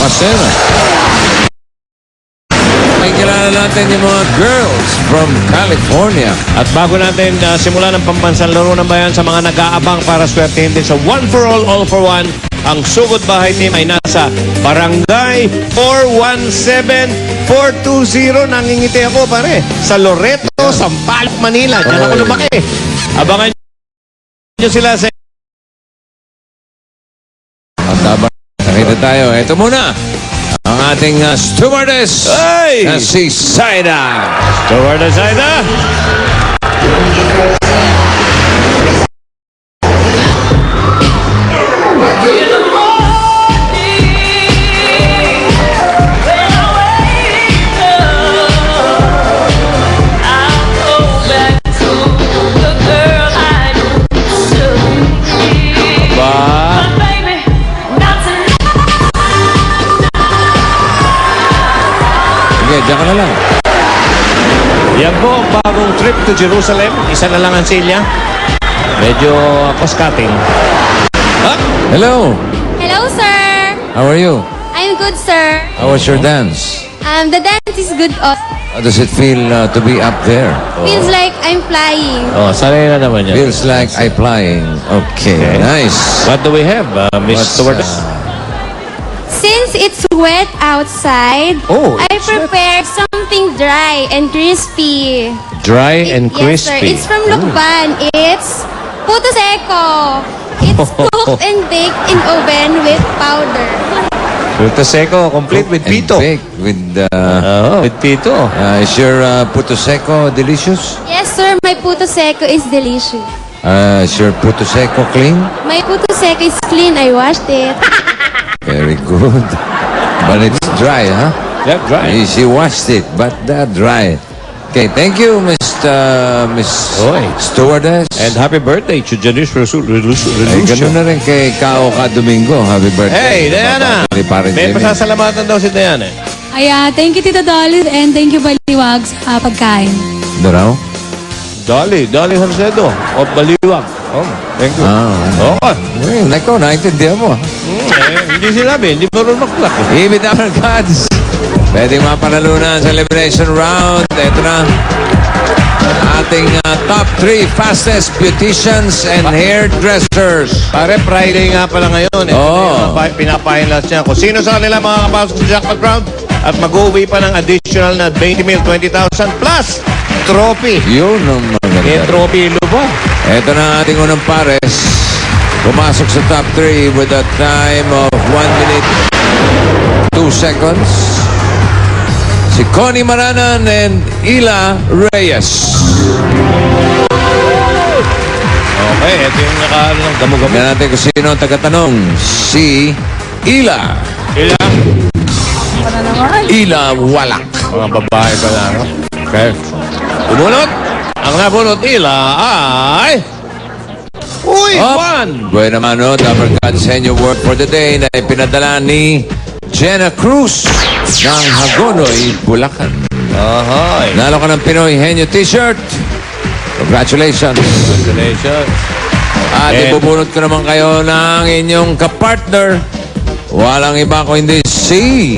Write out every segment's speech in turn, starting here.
Pasena. Kilala natin yung mga girls from California. At bago natin simulan ang pambansang laro ng bayan sa mga nag-aabang para swertihin din sa One for All for One, ang Sugod Bahay Team ay nasa Barangay 417420. Nangingiti ako, pare. Sa Loreto, Sampaloc, Manila. Diyan ako lumaki. Abangan nyo sila sa... Matabang nakita tayo. Ito muna ang ating stewardess na si Saida. Stewardess Saida. Diyan ka na lang. Yan po, bagong trip to Jerusalem. Isa na lang ang silya. Medyo cutting. Hello. Hello, sir. How are you? I'm good, sir. How was your dance? The dance is good. How does it feel to be up there? Feels like I'm flying. Oh, sanay na naman yan. Feels like I'm flying. Okay, nice. What do we have, Miss Stewardess? Since it's wet outside, I prepared something dry and crispy. Dry and Yes, sir. crispy. It's from Lucban. It's puto seco. It's cooked and baked in oven with powder. Puto seco, complete with And pito. baked with, With pito. is your puto seco delicious? Yes, sir. My puto seco is delicious. Is your puto seco clean? My puto seco is clean. I washed it. Very good. But it's dry, huh? Yeah, dry. She washed it, but dry. Okay, thank you, Miss Oy. Stewardess. And happy birthday to Janice Ay, ganun na rin kay Kao Ka Domingo. Happy birthday. Hey, Diana! Ni Pare May Jimmy. pasasalamatan daw si Diana. Thank you, Tito Dolly, and thank you, Baliwag, sa pagkain. Ano raw? Dolly Salcedo of Baliwag. Oh, thank you. Okay. Well, nako, naintindihan mo. Hindi sinabi, hindi mo rin maklak. Ibig our gods. Pwedeng mapanalunan sa elimination round. Ito na. Ating top 3 fastest beauticians and hairdressers. Pare, Friday nga pala ngayon. Pinapahinlas niya. Kung sino sa kanila makakapasok sa jackpot round at mag-uwi pa ng additional na 20 mil, 20,000 plus trophy. Yun ang maganda. May trophy lupa. Ito na ating unang pares. Pumasok sa top 3 with a time of 1 minute 2 seconds. Si Connie Maranan and Ila Reyes. Okay, ito yung nakaano ng gamo-gamo. Tignan natin kung sino ang tagatanong. Si Ila. Ilang? Ila Walak. Mga babae pa lang. Okay. Umunot. Ang nabunot Ila ay... Uy, one! Buhay naman, no? Dapper God Senior Work for the Day na ipinadala ni Jenna Cruz ng Hagonoy, Bulacan. Ahoy. Nalo ka ng Pinoy Henyo T-shirt. Congratulations. Congratulations. At And- ibubunot ko naman kayo ng inyong kapartner. Walang iba ko hindi si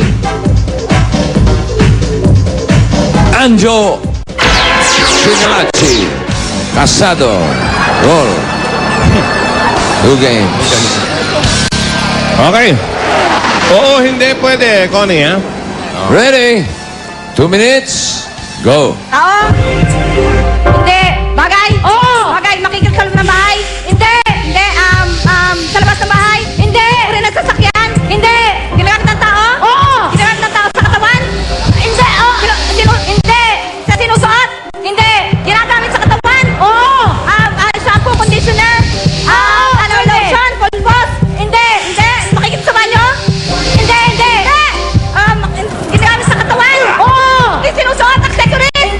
Anjo Sinalachi Casado. Roll. 2 games. Okay. Oo, hindi pwede, Connie, ha? Ready? 2 minutes. Go. Oo. Hindi. Bagay. Oo. Bagay. Makikilkalong ng bahay. Hindi. Hindi. Sa labas ng bahay. Hindi. Uri ng sasakyan. Hindi. Ginagamit ng tao. Oo. Ginagamit ng tao sa katawan. Hindi. Hindi. Sa sinusuot. Hindi. Ginagamit sa katawan. Oo. Shampoo, conditioner. Lotion, pulbos. Hindi. Hindi. Makikita sa banyo. Hindi. Hindi. Ginagamit sa katawan. Oo. Hindi sinusuot. Accessories.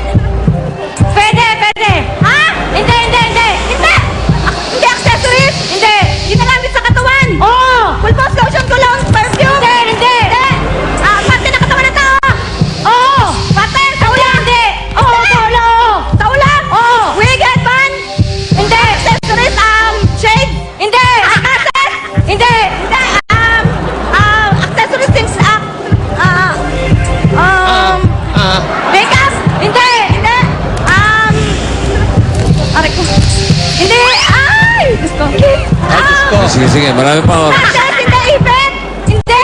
Pwede. Ha? Hindi. sige. Marami pa oras. Hindi, event! Hindi!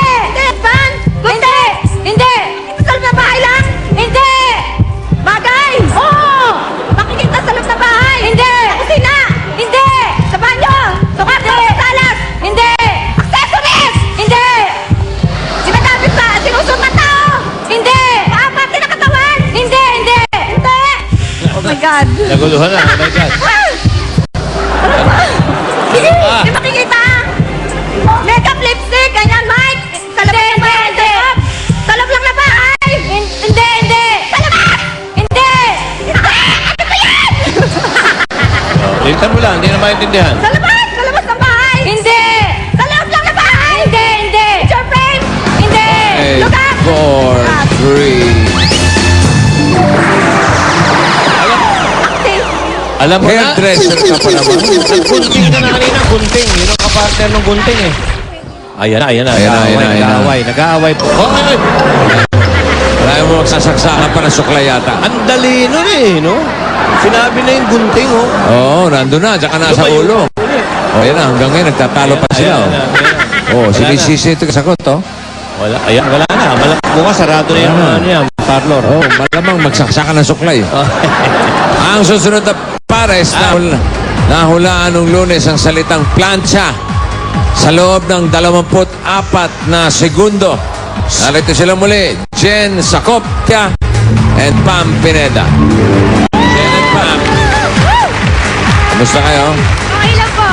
Fan! Hindi! Hindi! Sa loob ng bahay lang? Hindi! Bagay! Oo! Makikita sa loob ng bahay? Hindi! Sa kusina? Hindi! Sa banyo? Sa kwarto? Sa salas? Hindi! Accessories? Hindi! Sinagamit sa sinusot na tao? Hindi! Paapat na katawan? Hindi! Hindi! Hindi! Oh my God! Naguluhan na. Oh my God. Hindi! Hindi makikita! Makeup, lipstick, ganyan, mic! Sa labas ng bahay! Sa loob lang na bahay! Hindi! Hindi! Sa labas! Hindi! Hindi! Ano ba yan? Tingnan mo lang, hindi na maintindihan. Sa labas! Sa labas ng bahay! Hindi! Sa loob lang na bahay! Hindi! Hindi! Picture frame! Hindi! Look up! 4, 3. Alam mo na, Hairdresser ka pa naman. naggunting ka na kanina, gunting. Yun ang kapartner ng gunting eh. Ayan na. Nag-aaway po. Okay. Marami mo magsasaksakan pa ng sukla yata. Ang dali nun eh, no? Sinabi na yung gunting, oh. Oo, nandun na. Tsaka nasa Lumayo. ulo. O, yan na. Hanggang ngayon, nagtatalo pa sila. Ayan, Oh. ayan. Oh, Wala sinisisi ito sagot, oh. Wala, ayan, wala na. Bukas sarado na yung ano yan, parlor. Oh, malamang magsaksakan ng suklay. Ang susunod na pares nahulaan nung Lunes ang salitang plancha sa loob ng 24 na segundo. Narito sila muli, Jen Sacopia and Pam Pineda. Jen and Pam. Kumusta kayo? Okay lang po.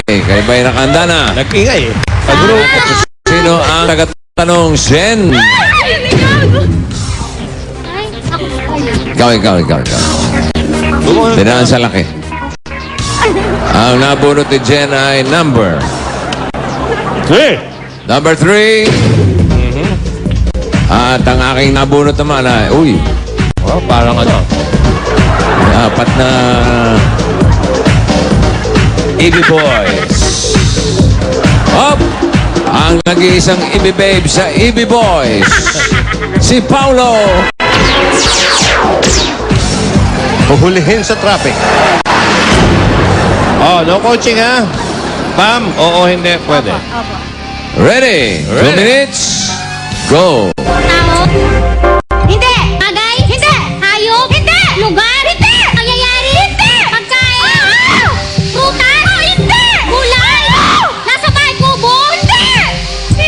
Kayo ba'y nakanda na? Nag-ingay eh. Pag-group. Sino ang tagatanong? Jen? Ikaw. Dinaan sa laki. Ang nabunot ni Jen ay number 3. At ang aking nabunot naman ay, Oh, parang ano. 4 na EB Boys. Up! Ang nag-iisang EB Babe sa EB Boys, si Paulo. Huhulihin sa traffic. Oh, no coaching ha? Pam, oo, hindi, pwede. Ready? 2 minutes. Go. Tao? Hindi! Bagay? Hindi! Hayop? Hindi! Lugar? Hindi! Pangyayari? Hindi! Pagkain? Prutas? Hindi! Gulay? Nasa bahay kubo? Hindi!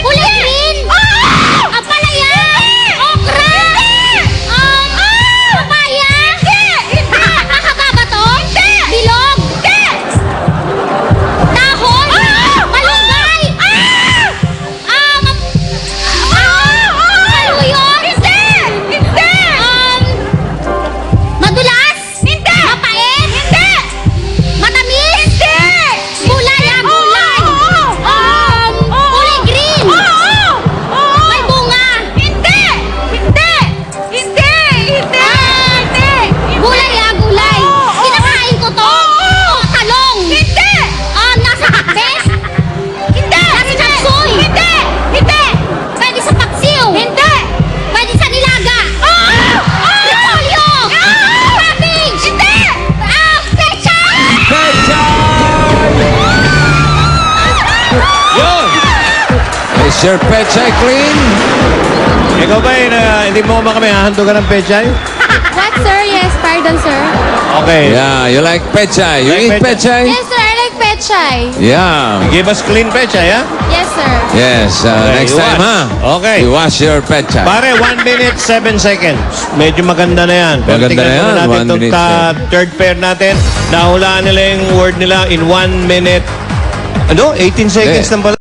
Kulay green? Ampalaya? Okra? Papaya? Hindi! Mahaba ba to? Hindi! Bilog? Hindi! Dahon? Malunggay? Saluyot? Hindi! Hindi! Madulas? Hindi! Mapait? Hindi! Matamis? Hindi! Gulay ah, gulay! Kulay green? May bunga? Hindi! Hindi! Hindi! Hindi! Gulay ah, gulay! Kinakain ko to? Talong? Hindi! Nasa kakbes? Hindi! Nasa kapsoy? Hindi! Hindi! Pwede sa paksiw? Hindi! Pwede sa nilaga? Repolyo! Cabbage! Hindi! Pecha! Yun! Is your pechay clean? Ikaw ba hindi mo kami hahandugan ng pechay? What, sir? Yes, pardon, sir. Okay. Yeah, you like pechay. You Like eat pechay? Yes, sir. I like pechay. Yeah. Give us clean pechay, ha? Yes, sir. Yes, next you time, wash. ha? Okay. You wash your pechay. Pare, 1 minute, 7 seconds. Medyo maganda na yan. Pero Maganda tingnan na yan, muna natin 1 itong minute, third pair natin. Nahulaan nila yung word nila in 1 minute. 18 seconds lang pala.